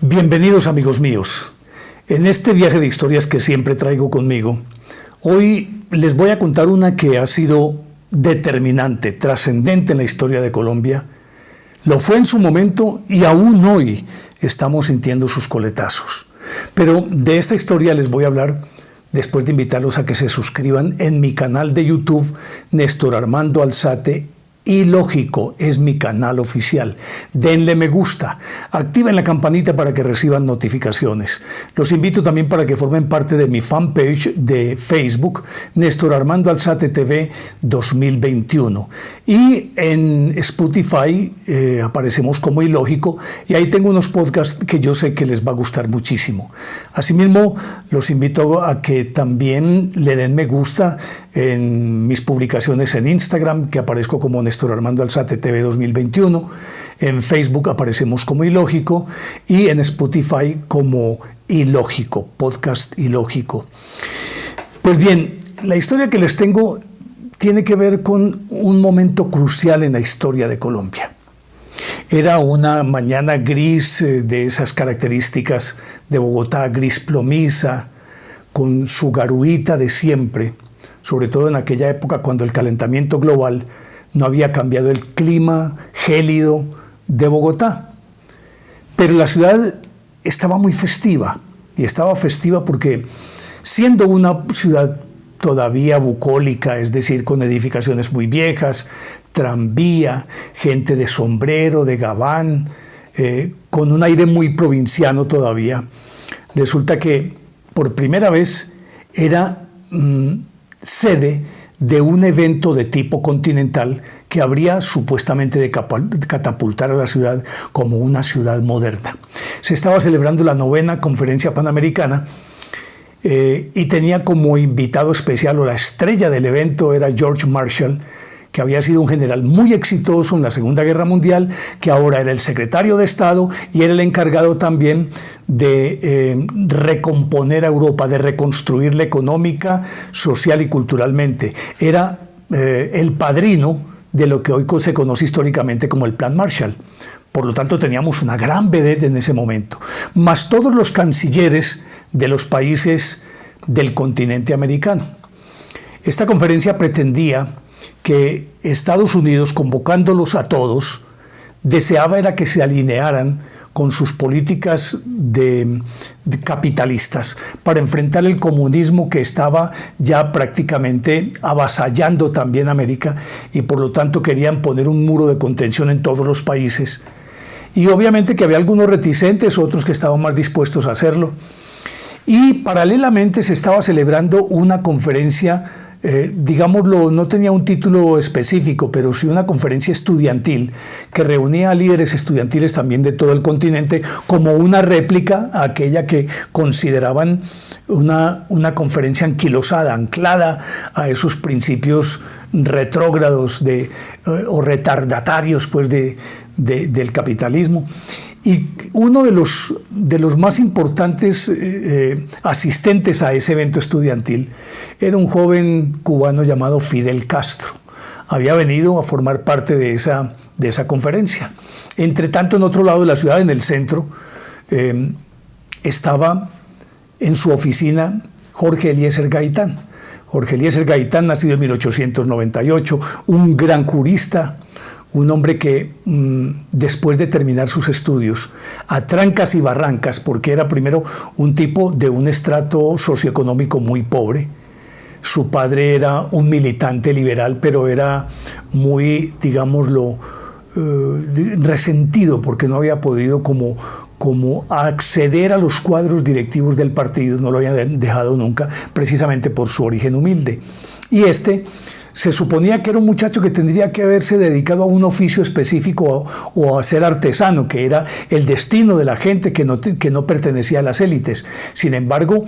Bienvenidos amigos míos. En este viaje de historias que siempre traigo conmigo, hoy les voy a contar una que ha sido determinante, trascendente en la historia de Colombia. Lo fue en su momento y aún hoy estamos sintiendo sus coletazos. Pero de esta historia les voy a hablar después de invitarlos a que se suscriban en mi canal de YouTube, Néstor Armando Alzate. Y Lógico es mi canal oficial. Denle me gusta, activen la campanita para que reciban notificaciones. Los invito también para que formen parte de mi fanpage de Facebook, Néstor Armando Alzate TV 2021. Y en Spotify aparecemos como Ilógico y ahí tengo unos podcasts que yo sé que les va a gustar muchísimo. Asimismo, los invito a que también le den me gusta en mis publicaciones en Instagram, que aparezco como Néstor Armando Alzate TV 2021, en Facebook aparecemos como Ilógico y en Spotify como Ilógico, podcast Ilógico. Pues bien, la historia que les tengo tiene que ver con un momento crucial en la historia de Colombia. Era una mañana gris de esas características de Bogotá, gris plomiza, con su garuita de siempre, sobre todo en aquella época cuando el calentamiento global no había cambiado el clima gélido de Bogotá. Pero la ciudad estaba muy festiva, y estaba festiva porque, siendo una ciudad todavía bucólica, es decir, con edificaciones muy viejas, tranvía, gente de sombrero, de gabán, con un aire muy provinciano todavía, resulta que por primera vez era sede de un evento de tipo continental que habría supuestamente de catapultar a la ciudad como una ciudad moderna. Se estaba celebrando la 9ª Conferencia Panamericana y tenía como invitado especial, o la estrella del evento, era George Marshall, que había sido un general muy exitoso en la Segunda Guerra Mundial, que ahora era el secretario de Estado y era el encargado también de recomponer a Europa, de reconstruirla económica, social y culturalmente. Era el padrino de lo que hoy se conoce históricamente como el Plan Marshall. Por lo tanto, teníamos una gran vedette en ese momento, más todos los cancilleres de los países del continente americano. Esta conferencia pretendía que Estados Unidos, convocándolos a todos, deseaba era que se alinearan con sus políticas de capitalistas para enfrentar el comunismo que estaba ya prácticamente avasallando también América, y por lo tanto querían poner un muro de contención en todos los países. Y obviamente que había algunos reticentes, otros que estaban más dispuestos a hacerlo. Y paralelamente se estaba celebrando una conferencia, digámoslo, no tenía un título específico, pero sí una conferencia estudiantil que reunía a líderes estudiantiles también de todo el continente como una réplica a aquella que consideraban una conferencia anquilosada, anclada a esos principios retrógrados o retardatarios pues, del capitalismo. Y uno de los más importantes asistentes a ese evento estudiantil era un joven cubano llamado Fidel Castro. Había venido a formar parte de esa conferencia. Entre tanto, en otro lado de la ciudad, en el centro, estaba en su oficina Jorge Eliezer Gaitán. Jorge Eliezer Gaitán, nacido en 1898, un gran jurista, un hombre que después de terminar sus estudios, a trancas y barrancas, porque era primero un tipo de un estrato socioeconómico muy pobre. Su padre era un militante liberal, pero era muy, digámoslo, resentido porque no había podido como acceder a los cuadros directivos del partido, no lo habían dejado nunca, precisamente por su origen humilde. Y se suponía que era un muchacho que tendría que haberse dedicado a un oficio específico o a ser artesano, que era el destino de la gente que no pertenecía a las élites. Sin embargo,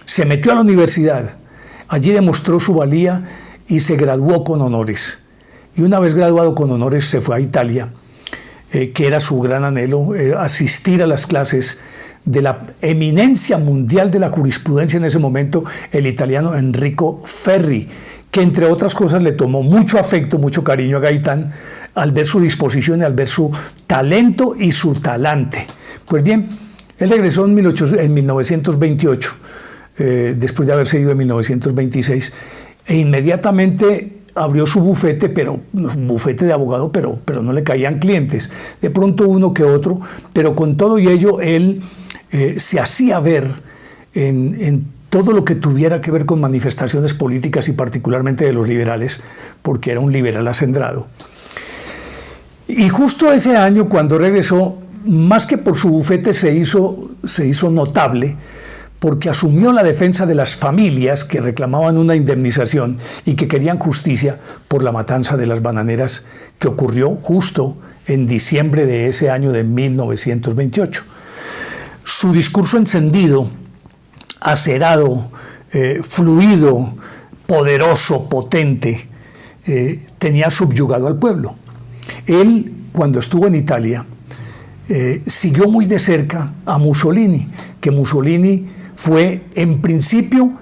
se metió a la universidad. Allí demostró su valía y se graduó con honores. Y una vez graduado con honores se fue a Italia, que era su gran anhelo, asistir a las clases de la eminencia mundial de la jurisprudencia en ese momento, el italiano Enrico Ferri, que entre otras cosas le tomó mucho afecto, mucho cariño a Gaitán al ver su disposición y al ver su talento y su talante. Pues bien, Él regresó en 1928, después de haberse ido en 1926, e inmediatamente abrió su bufete, pero bufete de abogado, pero no le caían clientes. De pronto uno que otro, pero con todo y ello él se hacía ver en todo lo que tuviera que ver con manifestaciones políticas y particularmente de los liberales, porque era un liberal acendrado. Y justo ese año, cuando regresó, más que por su bufete se hizo notable, porque asumió la defensa de las familias que reclamaban una indemnización y que querían justicia por la matanza de las bananeras que ocurrió justo en diciembre de ese año de 1928. Su discurso encendido, acerado, fluido, poderoso, potente, tenía subyugado al pueblo. Él, cuando estuvo en Italia, siguió muy de cerca a Mussolini, que Mussolini fue en principio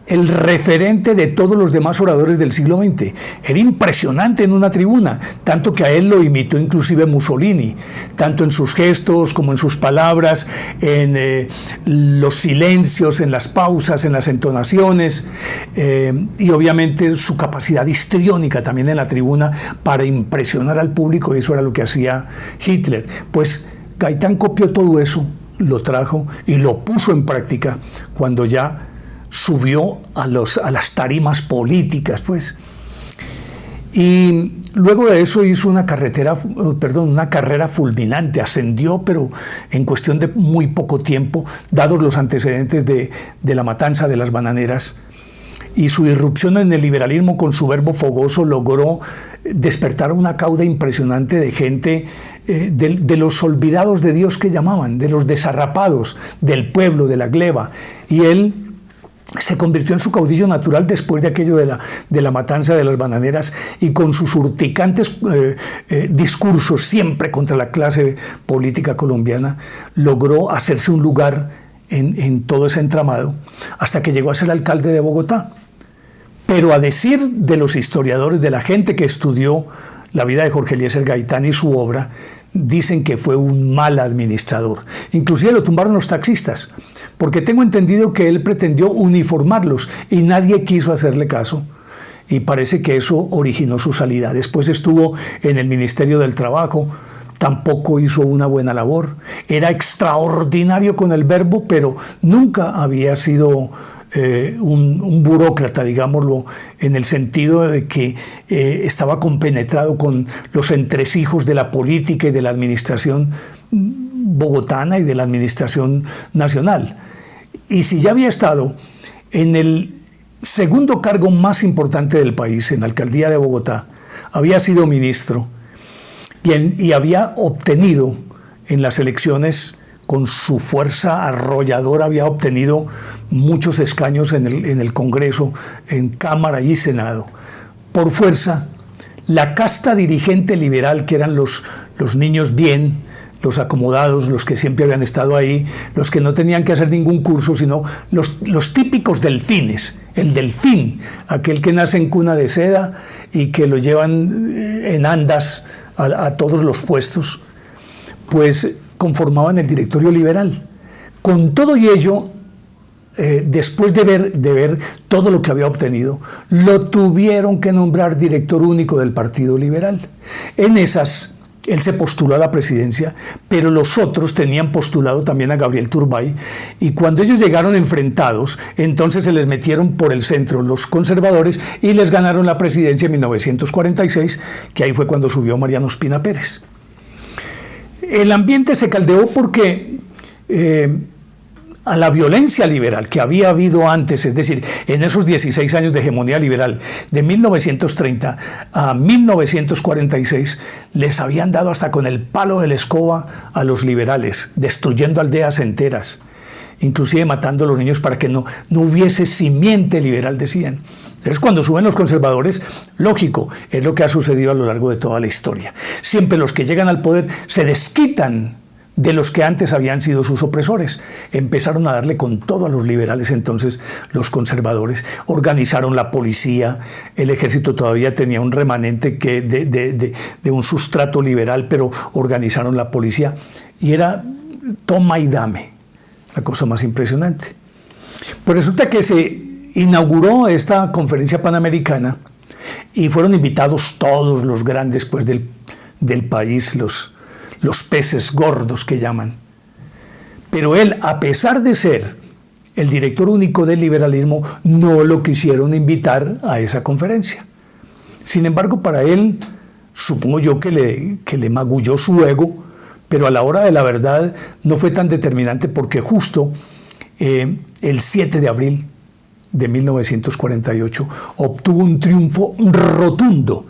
el referente de todos los demás oradores del siglo XX. Era impresionante en una tribuna, tanto que a él lo imitó inclusive Mussolini, tanto en sus gestos como en sus palabras, en los silencios, en las pausas, en las entonaciones, y obviamente su capacidad histriónica también en la tribuna para impresionar al público, y eso era lo que hacía Hitler. Pues Gaitán copió todo eso, lo trajo y lo puso en práctica cuando ya subió a las tarimas políticas, pues. Y luego de eso hizo una carrera fulminante, ascendió, pero en cuestión de muy poco tiempo, dados los antecedentes de la matanza de las bananeras. Y su irrupción en el liberalismo con su verbo fogoso logró despertar una cauda impresionante de gente, de los olvidados de Dios que llamaban, de los desarrapados, del pueblo, de la gleba. Y él se convirtió en su caudillo natural después de aquello de la matanza de las bananeras, y con sus urticantes discursos siempre contra la clase política colombiana logró hacerse un lugar en todo ese entramado hasta que llegó a ser alcalde de Bogotá. Pero a decir de los historiadores, de la gente que estudió la vida de Jorge Eliezer Gaitán y su obra, dicen que fue un mal administrador. Inclusive lo tumbaron los taxistas, porque tengo entendido que él pretendió uniformarlos y nadie quiso hacerle caso. Y parece que eso originó su salida. Después estuvo en el Ministerio del Trabajo, tampoco hizo una buena labor. Era extraordinario con el verbo, pero nunca había sido un burócrata, digámoslo, en el sentido de que estaba compenetrado con los entresijos de la política y de la administración bogotana y de la administración nacional. Y si ya había estado en el segundo cargo más importante del país, en la alcaldía de Bogotá, había sido ministro y había obtenido en las elecciones, con su fuerza arrolladora, había obtenido muchos escaños en el Congreso, en Cámara y Senado. Por fuerza, la casta dirigente liberal, que eran los niños bien, los acomodados, los que siempre habían estado ahí, los que no tenían que hacer ningún curso, sino los típicos delfines. El delfín, aquel que nace en cuna de seda y que lo llevan en andas a todos los puestos, pues conformaban el directorio liberal. Con todo y ello, después de ver todo lo que había obtenido, lo tuvieron que nombrar director único del Partido Liberal. En esas, él se postuló a la presidencia, pero los otros tenían postulado también a Gabriel Turbay, y cuando ellos llegaron enfrentados, entonces se les metieron por el centro los conservadores y les ganaron la presidencia en 1946, que ahí fue cuando subió Mariano Ospina Pérez. El ambiente se caldeó porque a la violencia liberal que había habido antes, es decir, en esos 16 años de hegemonía liberal, de 1930 a 1946, les habían dado hasta con el palo de la escoba a los liberales, destruyendo aldeas enteras, inclusive matando a los niños para que no hubiese simiente liberal, decían. Entonces, cuando suben los conservadores, lógico, es lo que ha sucedido a lo largo de toda la historia. Siempre los que llegan al poder se desquitan de los que antes habían sido sus opresores. Empezaron a darle con todo a los liberales, entonces los conservadores organizaron la policía, el ejército todavía tenía un remanente de un sustrato liberal, pero organizaron la policía y era toma y dame. la cosa más impresionante. Pues resulta que se inauguró esta conferencia panamericana y fueron invitados todos los grandes pues, del país, los peces gordos que llaman. Pero él, a pesar de ser el director único del liberalismo, no lo quisieron invitar a esa conferencia. Sin embargo, para él, supongo yo que le magulló su ego, pero a la hora de la verdad no fue tan determinante porque justo el 7 de abril de 1948 obtuvo un triunfo rotundo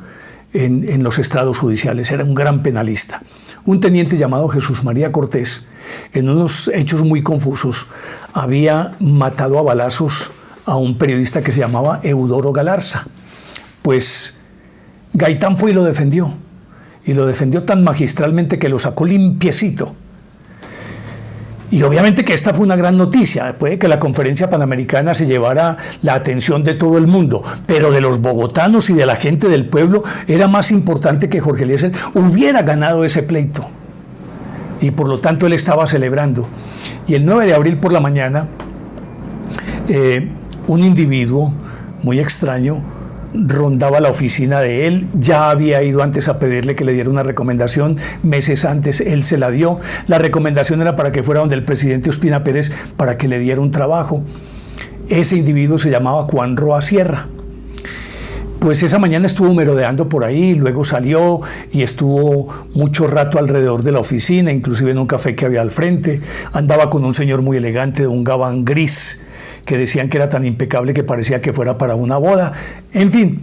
en los estrados judiciales. Era un gran penalista. Un teniente llamado Jesús María Cortés, en unos hechos muy confusos, había matado a balazos a un periodista que se llamaba Eudoro Galarza. Pues Gaitán fue y lo defendió tan magistralmente que lo sacó limpiecito. Y obviamente que esta fue una gran noticia. Puede que la conferencia panamericana se llevara la atención de todo el mundo, pero de los bogotanos y de la gente del pueblo era más importante que Jorge Eliezer hubiera ganado ese pleito. Y por lo tanto él estaba celebrando. Y el 9 de abril por la mañana, un individuo muy extraño rondaba la oficina de él. Ya había ido antes a pedirle que le diera una recomendación. Meses antes él se la dio. La recomendación era para que fuera donde el presidente Ospina Pérez para que le diera un trabajo. Ese individuo se llamaba Juan Roa Sierra. Pues esa mañana estuvo merodeando por ahí, luego salió y estuvo mucho rato alrededor de la oficina, inclusive en un café que había al frente. Andaba con un señor muy elegante de un gabán gris, que decían que era tan impecable que parecía que fuera para una boda. En fin,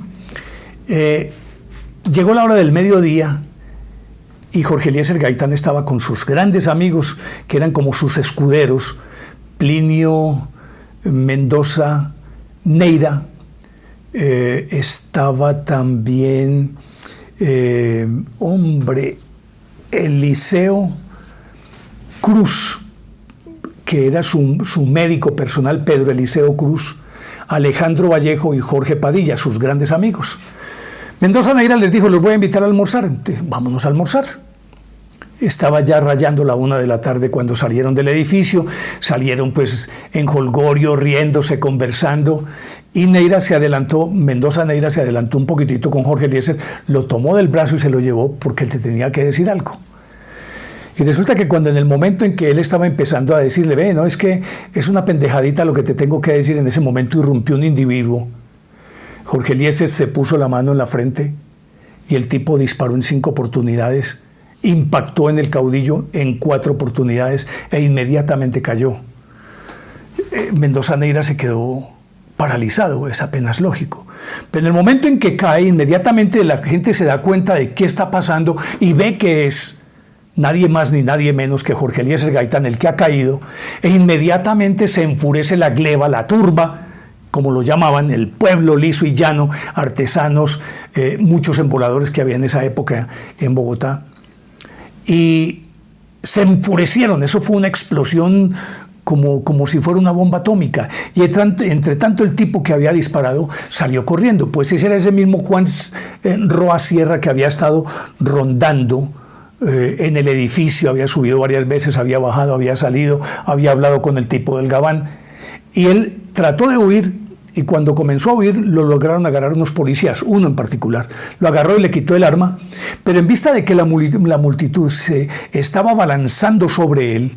llegó la hora del mediodía y Jorge Eliezer Gaitán estaba con sus grandes amigos, que eran como sus escuderos, Plinio, Mendoza, Neira, estaba también, Eliseo Cruz, que era su médico personal, Pedro Eliseo Cruz, Alejandro Vallejo y Jorge Padilla, sus grandes amigos. Mendoza Neira les dijo: los voy a invitar a almorzar. Vámonos a almorzar. Estaba ya rayando la 1 de la tarde cuando salieron del edificio. Salieron pues en jolgorio, riéndose, conversando. Y Mendoza Neira se adelantó un poquitito con Jorge Eliezer, lo tomó del brazo y se lo llevó porque él te tenía que decir algo. Y resulta que cuando en el momento en que él estaba empezando a decirle: ve, no, es que es una pendejadita lo que te tengo que decir, en ese momento irrumpió un individuo. Jorge Eliezer se puso la mano en la frente y el tipo disparó en 5 oportunidades, impactó en el caudillo en 4 oportunidades e inmediatamente cayó. Mendoza Neira se quedó paralizado, es apenas lógico. Pero en el momento en que cae, inmediatamente la gente se da cuenta de qué está pasando y ve que es nadie más ni nadie menos que Jorge Eliezer Gaitán el que ha caído, e inmediatamente se enfurece la gleba, la turba, como lo llamaban, el pueblo liso y llano, artesanos, muchos emboladores que había en esa época en Bogotá, y se enfurecieron. Eso fue una explosión como si fuera una bomba atómica, y entre tanto el tipo que había disparado salió corriendo. Pues ese era ese mismo Juan Roa Sierra que había estado rondando en el edificio, había subido varias veces, había bajado, había salido, había hablado con el tipo del gabán, y él trató de huir, y cuando comenzó a huir lo lograron agarrar unos policías, uno en particular, lo agarró y le quitó el arma, pero en vista de que la multitud se estaba abalanzando sobre él,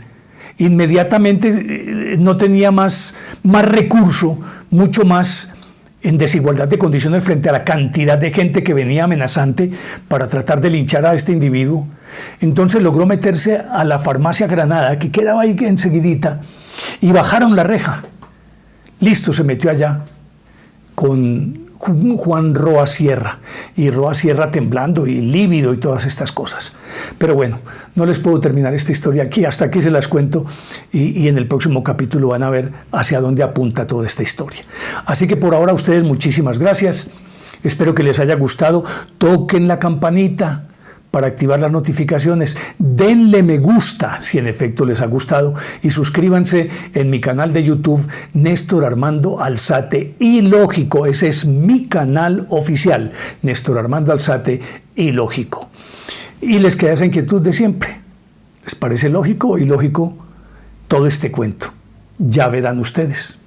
inmediatamente no tenía más recurso, mucho más en desigualdad de condiciones frente a la cantidad de gente que venía amenazante para tratar de linchar a este individuo. Entonces logró meterse a la farmacia Granada, que quedaba ahí enseguidita, y bajaron la reja. Listo, se metió allá con Juan Roa Sierra, y Roa Sierra temblando y lívido y todas estas cosas. Pero bueno, no les puedo terminar esta historia aquí, hasta aquí se las cuento, y en el próximo capítulo van a ver hacia dónde apunta toda esta historia. Así que por ahora, a ustedes muchísimas gracias, espero que les haya gustado, toquen la campanita para activar las notificaciones, denle me gusta si en efecto les ha gustado, y suscríbanse en mi canal de YouTube, Néstor Armando Alzate Ilógico. Ese es mi canal oficial, Néstor Armando Alzate Ilógico. Y les queda esa inquietud de siempre. ¿Les parece lógico o ilógico todo este cuento? Ya verán ustedes.